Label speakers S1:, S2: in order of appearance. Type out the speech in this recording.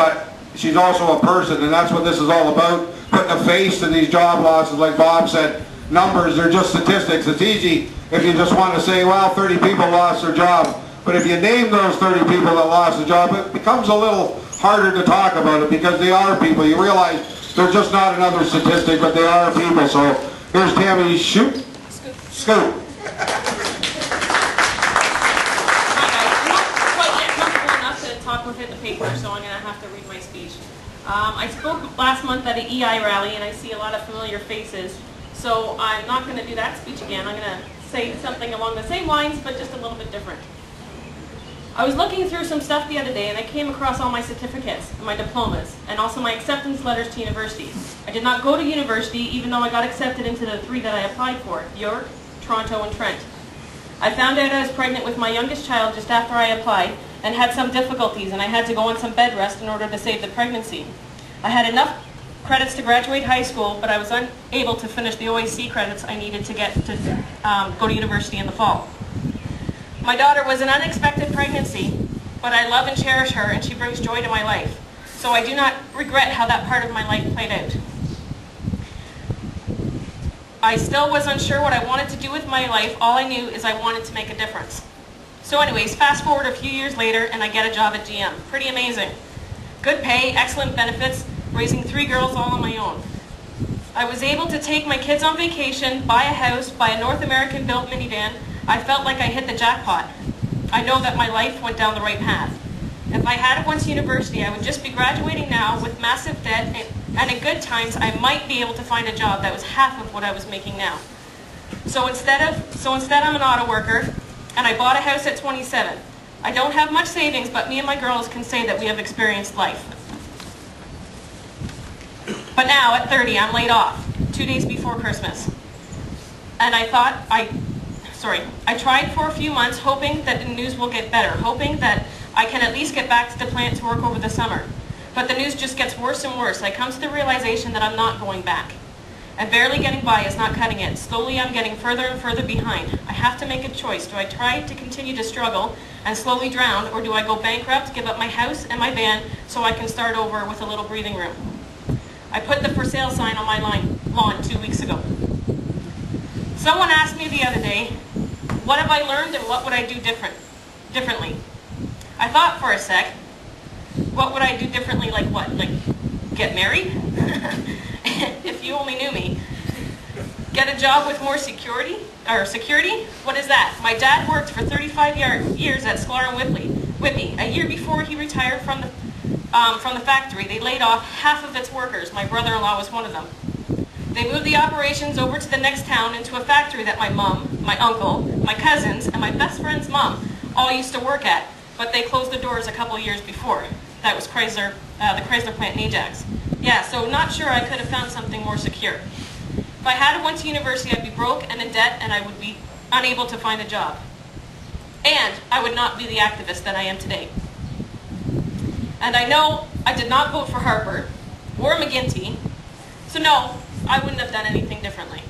S1: but she's also a person, and that's what this is all about, putting a face to these job losses. Like Bob said, numbers, they're just statistics. It's easy if you just want to say, well, 30 people lost their job. But if you name those 30 people that lost their job, it becomes a little harder to talk about it, because they are people. You realize they're just not another statistic, but they are people. So here's tammyschoep. Scoop.
S2: With the paper, so I'm going to have to read my speech. I spoke last month at an EI rally, and I see a lot of familiar faces, so I'm not going to do that speech again. I'm going to say something along the same lines, but just a little bit different. I was looking through some stuff the other day, and I came across all my certificates, and my diplomas, and also my acceptance letters to university. I did not go to university, even though I got accepted into the 3 that I applied for: York, Toronto, and Trent. I found out I was pregnant with my youngest child just after I applied, and had some difficulties, and I had to go on some bed rest in order to save the pregnancy. I had enough credits to graduate high school, but I was unable to finish the OAC credits I needed to get to go to university in the fall. My daughter was an unexpected pregnancy, but I love and cherish her, and she brings joy to my life. So I do not regret how that part of my life played out. I still was unsure what I wanted to do with my life. All I knew is I wanted to make a difference. So anyways, fast forward a few years later, and I get a job at GM. Pretty amazing. Good pay, excellent benefits, raising 3 girls all on my own. I was able to take my kids on vacation, buy a house, buy a North American built minivan. I felt like I hit the jackpot. I know that my life went down the right path. If I had went to university, I would just be graduating now with massive debt, and in good times, I might be able to find a job that was half of what I was making now. So instead, I'm an auto worker, and I bought a house at 27. I don't have much savings, but me and my girls can say that we have experienced life. But now, at 30, I'm laid off, 2 days before Christmas. And I tried for a few months, hoping that the news will get better, hoping that I can at least get back to the plant to work over the summer. But the news just gets worse and worse. I come to the realization that I'm not going back. And barely getting by is not cutting it. Slowly I'm getting further and further behind. I have to make a choice. Do I try to continue to struggle and slowly drown, or do I go bankrupt, give up my house and my van so I can start over with a little breathing room? I put the for sale sign on my lawn 2 weeks ago. Someone asked me the other day, what have I learned and what would I do differently? I thought for a sec, what would I do differently, like what? Like get married? If you only knew me. Get a job with more security? What is that? My dad worked for 35 years at Sklar and Whippy. A year before he retired from the factory, they laid off half of its workers. My brother-in-law was one of them. They moved the operations over to the next town into a factory that my mom, my uncle, my cousins, and my best friend's mom all used to work at, but they closed the doors a couple years before. That was Chrysler, the Chrysler plant in Ajax. Yeah, so not sure I could have found something more secure. If I had went to university, I'd be broke and in debt, and I would be unable to find a job. And I would not be the activist that I am today. And I know I did not vote for Harper or McGuinty, so no, I wouldn't have done anything differently.